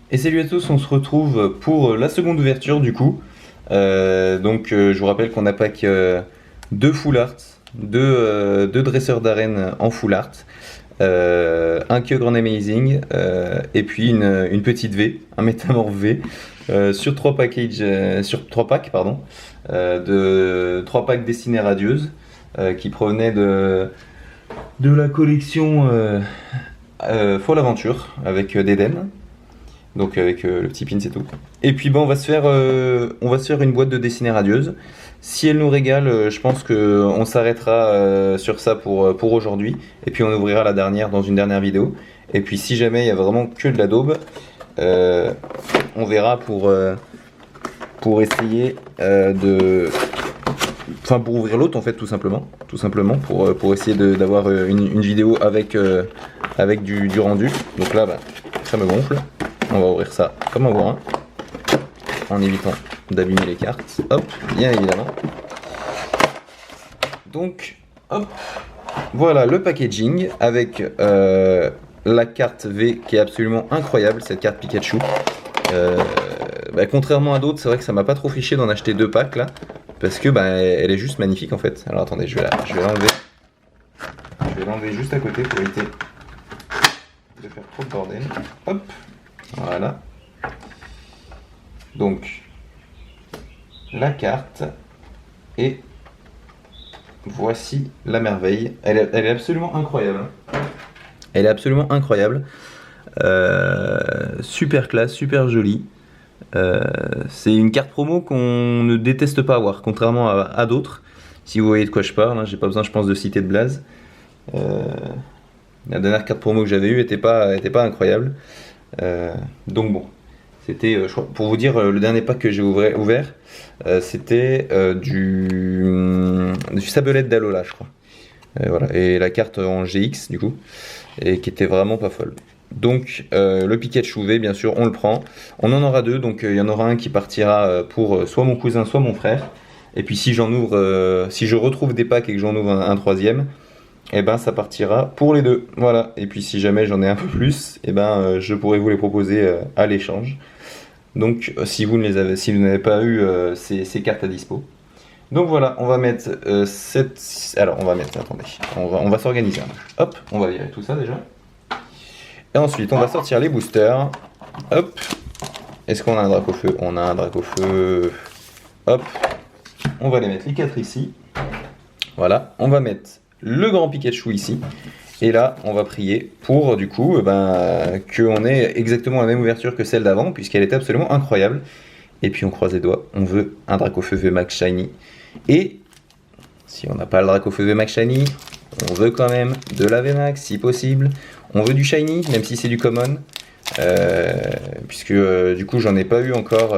Et salut à tous, on se retrouve pour la seconde ouverture du coup. Je vous rappelle qu'on a pack deux full art, deux dresseurs d'arène en full art, un Kyogre en amazing, et puis une petite V, un métamorphe V, sur sur trois packs pardon, de trois packs destinés radieuses, qui provenaient de la collection Folle Aventure avec d'Eden. Donc avec le petit pin c'est tout. Et puis on va on va se faire une boîte de dessinées radieuses. Si elle nous régale, je pense qu'on s'arrêtera sur ça pour aujourd'hui. Et puis on ouvrira la dernière dans une dernière vidéo. Et puis si jamais il y a vraiment que de la daube, on verra pour essayer Enfin pour ouvrir l'autre en fait tout simplement. Pour essayer d'avoir une vidéo avec du rendu. Donc là ça me gonfle. On va ouvrir ça comme un bourrin, en évitant d'abîmer les cartes. Hop, bien évidemment. Donc, hop, voilà le packaging avec la carte V qui est absolument incroyable, cette carte Pikachu. Contrairement à d'autres, c'est vrai que ça m'a pas trop fiché d'en acheter deux packs là, parce que elle est juste magnifique en fait. Alors attendez, je vais l'enlever. Je vais l'enlever juste à côté pour éviter de faire trop de bordel. Hop. Voilà. Donc, la carte. Et voici la merveille. Elle est absolument incroyable. Elle est absolument incroyable. Super classe, super jolie. C'est une carte promo qu'on ne déteste pas avoir, contrairement à d'autres. Si vous voyez de quoi je parle, hein, j'ai pas besoin, je pense, de citer de blaze. La dernière carte promo que j'avais eue était pas incroyable. Donc bon, c'était, pour vous dire, le dernier pack que j'ai ouvert, c'était du Sablette d'Alola, je crois. Voilà. Et la carte en GX, du coup, et qui était vraiment pas folle. Donc le Pikachu V, bien sûr, on le prend. On en aura deux, donc il y en aura un qui partira pour soit mon cousin, soit mon frère. Et puis si j'en ouvre, si je retrouve des packs et que j'en ouvre un troisième, et ça partira pour les deux. Voilà. Et puis si jamais j'en ai un peu plus, je pourrais vous les proposer à l'échange. Donc si vous n'avez pas eu ces cartes à dispo. Donc voilà, on va mettre alors on va mettre, attendez, on va s'organiser. Hop, on va virer tout ça déjà. Et ensuite on va sortir les boosters. Hop. Est-ce qu'on a un Dracofeu? On a un Dracofeu. Hop. On va les mettre les quatre ici. Voilà, on va mettre le grand Pikachu ici. Et là, on va prier pour, du coup, qu'on ait exactement la même ouverture que celle d'avant, puisqu'elle était absolument incroyable. Et puis on croise les doigts, on veut un Dracofeu VMAX Shiny. Et si on n'a pas le Dracofeu VMAX Shiny, on veut quand même de la VMAX si possible. On veut du Shiny, même si c'est du Common. Puisque du coup, j'en ai pas eu encore...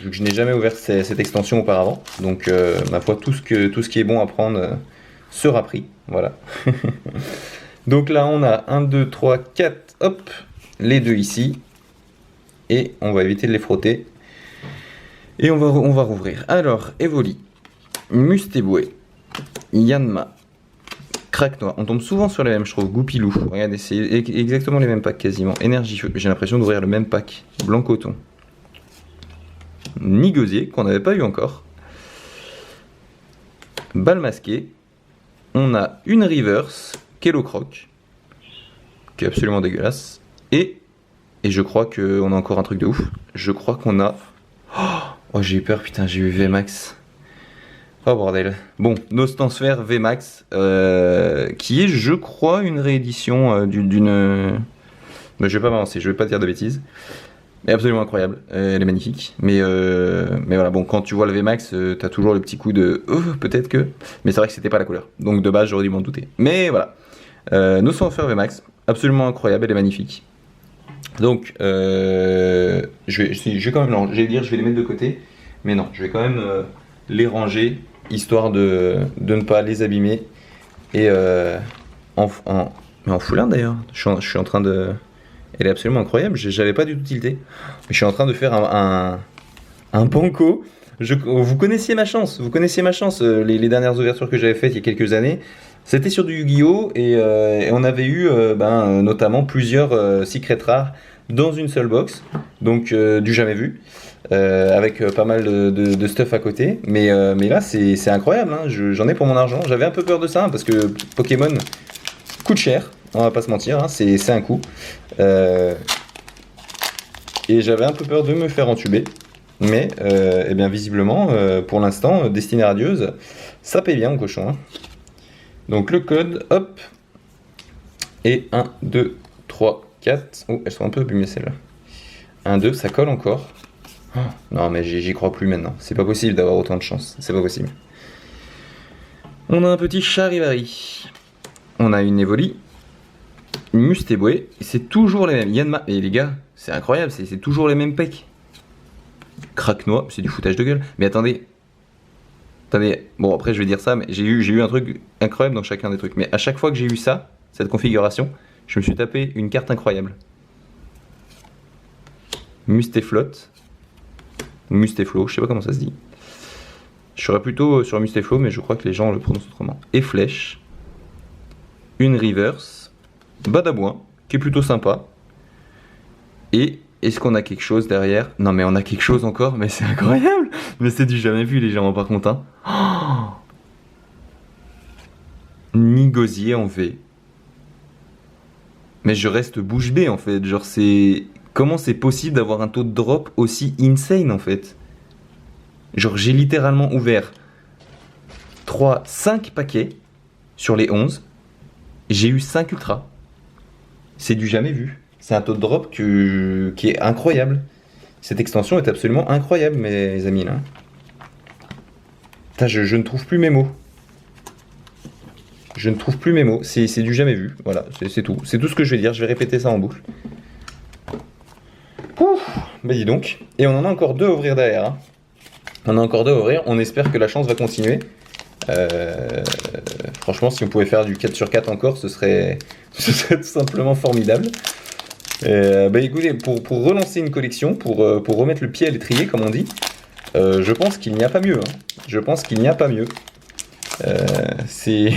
vu que je n'ai jamais ouvert cette extension auparavant, donc ma foi, tout ce qui est bon à prendre sera pris, voilà. Donc là on a 1, 2, 3, 4, hop, les deux ici, et on va éviter de les frotter, et on va rouvrir. Alors, Evoli, Mustéboué, Yanma, Cracknoir, on tombe souvent sur les mêmes, je trouve. Goupilou, regardez, c'est exactement les mêmes packs quasiment. Énergie Feu, j'ai l'impression d'ouvrir le même pack. Blanc Coton, Nigosier, qu'on n'avait pas eu encore. Balle masquée. On a une reverse, Kellocroc, qui est absolument dégueulasse. Et je crois qu'on a encore un truc de ouf. Je crois qu'on a... Oh, j'ai eu peur, putain, j'ai eu VMAX. Oh bordel. Bon, Nostensphère VMAX, qui est, je crois, une réédition d'une... Mais je vais pas m'avancer, je vais pas dire de bêtises. Elle est absolument incroyable, elle est magnifique. Mais voilà, bon, quand tu vois le VMAX, t'as toujours le petit coup de peut-être que. Mais c'est vrai que c'était pas la couleur. Donc de base, j'aurais dû m'en douter. Mais voilà. Nostensphère VMAX, absolument incroyable, elle est magnifique. Donc, je vais quand même. Je vais les mettre de côté. Mais non, je vais quand même les ranger, histoire de ne pas les abîmer. Et mais en foulard d'ailleurs. Je suis en train de. Elle est absolument incroyable, j'avais pas du tout tilté. Je suis en train de faire un banco. Vous connaissiez ma chance, les dernières ouvertures que j'avais faites il y a quelques années. C'était sur du Yu-Gi-Oh! Et on avait eu notamment plusieurs secrets rares dans une seule box, donc du jamais vu, avec pas mal de stuff à côté. Mais là, c'est incroyable, hein, j'en ai pour mon argent. J'avais un peu peur de ça, hein, parce que Pokémon coûte cher, on va pas se mentir, hein, c'est un coût. Et j'avais un peu peur de me faire entuber. Mais eh bien, visiblement, pour l'instant, Destinée Radieuse, ça paye bien, mon cochon. Hein. Donc le code, hop, et 1, 2, 3, 4. Oh, elles sont un peu abîmées celles-là. 1, 2, ça colle encore. Oh, non, mais j'y crois plus maintenant. C'est pas possible d'avoir autant de chance. C'est pas possible. On a un petit Charivari. On a une Evoli. Une Mustéboué. C'est toujours les mêmes. Yanma. Et les gars, c'est incroyable, c'est toujours les mêmes pecs. Craque-noix, c'est du foutage de gueule. Mais attendez. Attendez, bon après je vais dire ça, mais j'ai eu un truc incroyable dans chacun des trucs. Mais à chaque fois que j'ai eu ça, cette configuration, je me suis tapé une carte incroyable. Mustéflotte. Mustéflo, je sais pas comment ça se dit. Je serais plutôt sur Mustéflo, mais je crois que les gens le prononcent autrement. Et flèche. Une reverse. Badabouin, qui est plutôt sympa. Et est-ce qu'on a quelque chose derrière? Non mais on a quelque chose encore, mais c'est incroyable. Mais c'est du jamais vu les gens, par contre. Hein. Oh, Nigosier en V. Mais je reste bouche bée en fait. Genre c'est... Comment c'est possible d'avoir un taux de drop aussi insane en fait? Genre j'ai littéralement ouvert 5 paquets sur les 11. J'ai eu 5 ultras. C'est du jamais vu. C'est un taux de drop qui est incroyable. Cette extension est absolument incroyable, mes amis. Là. Putain, je ne trouve plus mes mots. Je ne trouve plus mes mots. C'est du jamais vu. Voilà, c'est tout. C'est tout ce que je vais dire. Je vais répéter ça en boucle. Ouf, bah dis donc. Et on en a encore 2 à ouvrir derrière. Hein. On a encore 2 à ouvrir. On espère que la chance va continuer. Franchement, si on pouvait faire du 4 sur 4 encore, ce serait tout simplement formidable. Bah écoutez, pour relancer une collection, pour remettre le pied à l'étrier, comme on dit, je pense qu'il n'y a pas mieux. Hein. Je pense qu'il n'y a pas mieux. C'est...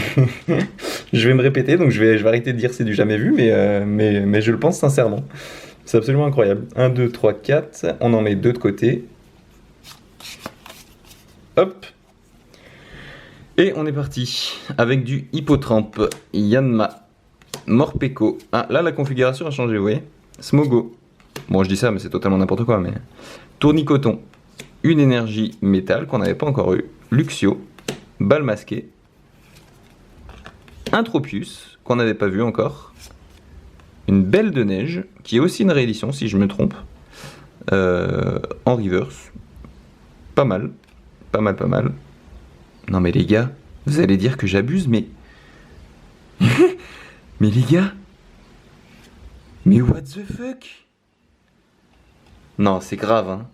je vais me répéter, donc je vais arrêter de dire c'est du jamais vu, mais je le pense sincèrement. C'est absolument incroyable. 1, 2, 3, 4. On en met 2 de côté. Hop. Et on est parti avec du Hippotrampe, Yanma, Morpeko. Ah, là, la configuration a changé, vous voyez. Smogo. Bon, je dis ça, mais c'est totalement n'importe quoi. Mais Tournicoton, une énergie métal qu'on n'avait pas encore eu. Luxio, balle masquée. Un Tropius, qu'on n'avait pas vu encore. Une Belle de Neige, qui est aussi une réédition, si je me trompe. En reverse. Pas mal. Pas mal, pas mal. Non mais les gars, vous allez dire que j'abuse, mais... mais les gars... Mais what the fuck? Non, c'est grave, hein.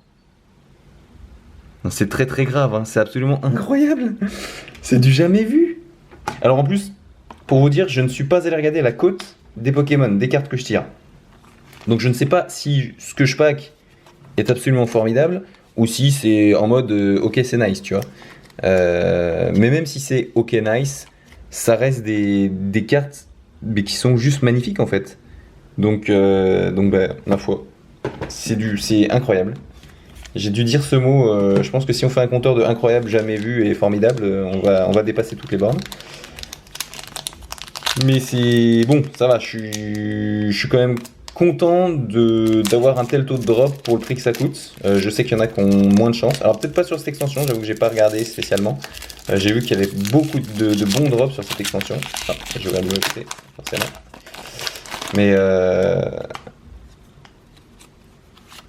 Non, c'est très très grave, hein. C'est absolument incroyable. C'est du jamais vu. Alors en plus, pour vous dire, je ne suis pas allé regarder la cote des Pokémon, des cartes que je tire. Donc je ne sais pas si ce que je pack est absolument formidable, ou si c'est en mode ok c'est nice, tu vois. Mais même si c'est ok nice, ça reste des cartes mais qui sont juste magnifiques en fait. Donc bah, ma foi, c'est incroyable. J'ai dû dire ce mot, je pense que si on fait un compteur de incroyable, jamais vu et formidable, on va dépasser toutes les bornes. Mais c'est bon, ça va, je suis quand même content d'avoir un tel taux de drop pour le prix que ça coûte. Je sais qu'il y en a qui ont moins de chance. Alors peut-être pas sur cette extension, j'avoue que j'ai pas regardé spécialement. J'ai vu qu'il y avait beaucoup de bons drops sur cette extension. Ah, je vais regarder de l'autre côté, forcément.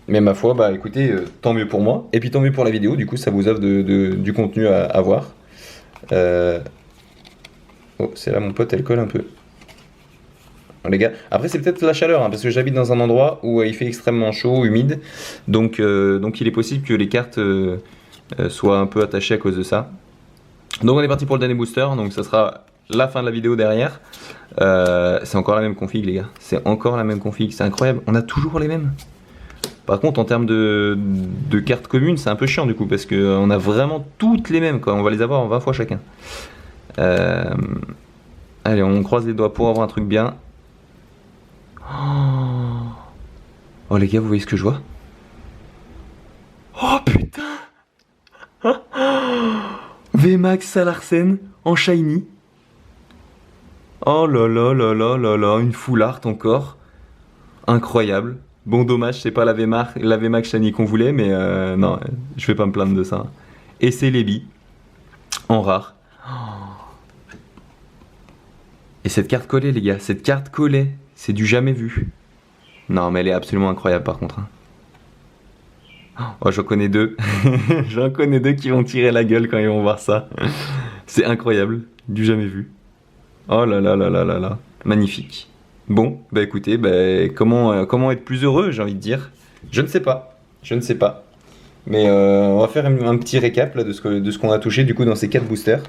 Mais ma foi, bah écoutez, tant mieux pour moi. Et puis tant mieux pour la vidéo, du coup ça vous offre du contenu à voir. Oh, c'est là mon pote, elle colle un peu. Les gars. Après c'est peut-être la chaleur, hein, parce que j'habite dans un endroit où il fait extrêmement chaud, humide, donc il est possible que les cartes soient un peu attachées à cause de ça. Donc on est parti pour le dernier booster, donc ça sera la fin de la vidéo derrière. C'est encore la même config les gars, c'est encore la même config, c'est incroyable, on a toujours les mêmes. Par contre en termes de cartes communes c'est un peu chiant du coup, parce qu'on a vraiment toutes les mêmes, quoi. On va les avoir en 20 fois chacun. Allez, on croise les doigts pour avoir un truc bien. Oh les gars, vous voyez ce que je vois? Oh putain! VMAX Salarsen en shiny. Oh là là là là là là, une full art encore. Incroyable. Bon, dommage, c'est pas la VMAX shiny qu'on voulait, mais non, je vais pas me plaindre de ça. Et c'est Lebi en rare. Et cette carte collée, les gars, cette carte collée, c'est du jamais vu. Non, mais elle est absolument incroyable par contre. Oh, j'en connais deux. J'en connais deux qui vont tirer la gueule quand ils vont voir ça. C'est incroyable, du jamais vu. Oh là là là là là là, magnifique. Bon, bah écoutez, comment être plus heureux, j'ai envie de dire. Je ne sais pas, je ne sais pas. Mais on va faire un petit récap là, de ce qu'on a touché du coup dans ces 4 boosters.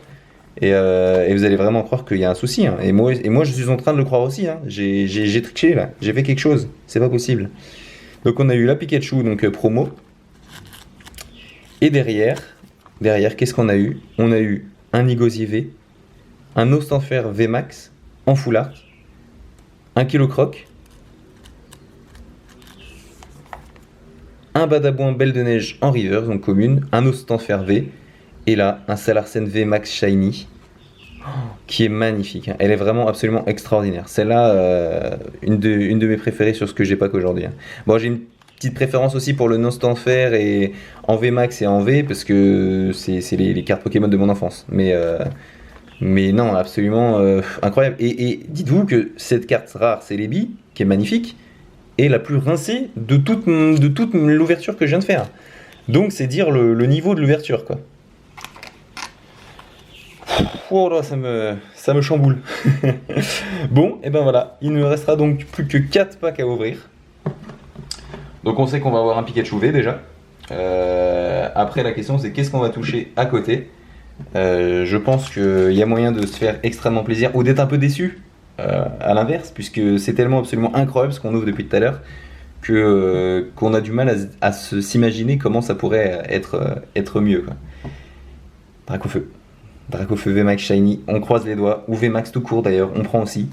Et vous allez vraiment croire qu'il y a un souci. Hein. Et moi, je suis en train de le croire aussi. Hein. J'ai triché là, j'ai fait quelque chose. C'est pas possible. Donc on a eu la Pikachu, donc promo. Et derrière, qu'est-ce qu'on a eu? On a eu un Nigosier V, un Ostanfer VMAX en full art, un Kilocroc, un Badabouin Belle de Neige en reverse, donc commune, un Ostanfer V, et là, un Salarsen VMAX Shiny, qui est magnifique. Hein. Elle est vraiment absolument extraordinaire. Celle-là, une de mes préférées sur ce que j'ai pas qu'aujourd'hui. Hein. Bon, j'ai une petite préférence aussi pour le Nostanfer et en VMAX et en V, parce que c'est les cartes Pokémon de mon enfance. Mais non, absolument incroyable. Et dites-vous que cette carte rare, c'est Lebi, qui est magnifique, est la plus rincée de toute l'ouverture que je viens de faire. Donc c'est dire le niveau de l'ouverture, quoi. Oh là, ça me chamboule. Bon, et ben voilà, il ne restera donc plus que 4 packs à ouvrir. Donc on sait qu'on va avoir un Pikachu V déjà. Après la question c'est qu'est-ce qu'on va toucher à côté. Je pense qu'il y a moyen de se faire extrêmement plaisir ou d'être un peu déçu à l'inverse, puisque c'est tellement absolument incroyable ce qu'on ouvre depuis tout à l'heure qu'on a du mal à s'imaginer comment ça pourrait être mieux, quoi. Dracofeu VMAX Shiny, on croise les doigts, ou VMAX tout court d'ailleurs, on prend aussi.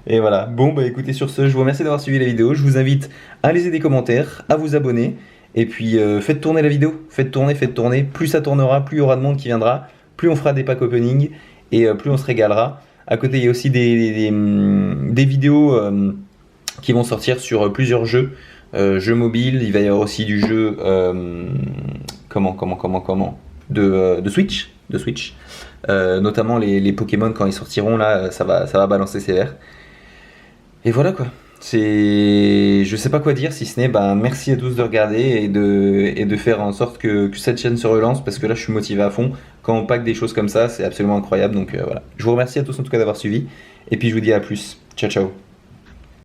Et voilà, bon bah écoutez, sur ce, je vous remercie d'avoir suivi la vidéo, je vous invite à laisser des commentaires, à vous abonner, et puis faites tourner la vidéo, faites tourner, plus ça tournera, plus il y aura de monde qui viendra, plus on fera des packs opening, et plus on se régalera. À côté, il y a aussi des vidéos qui vont sortir sur plusieurs jeux, jeux mobiles, il va y avoir aussi du jeu, de Switch, notamment les Pokémon quand ils sortiront là, ça va balancer sévère. Et voilà quoi. Je sais pas quoi dire si ce n'est merci à tous de regarder et de faire en sorte que cette chaîne se relance, parce que là je suis motivé à fond. Quand on pack des choses comme ça, c'est absolument incroyable. Donc voilà. Je vous remercie à tous en tout cas d'avoir suivi. Et puis je vous dis à plus. Ciao ciao.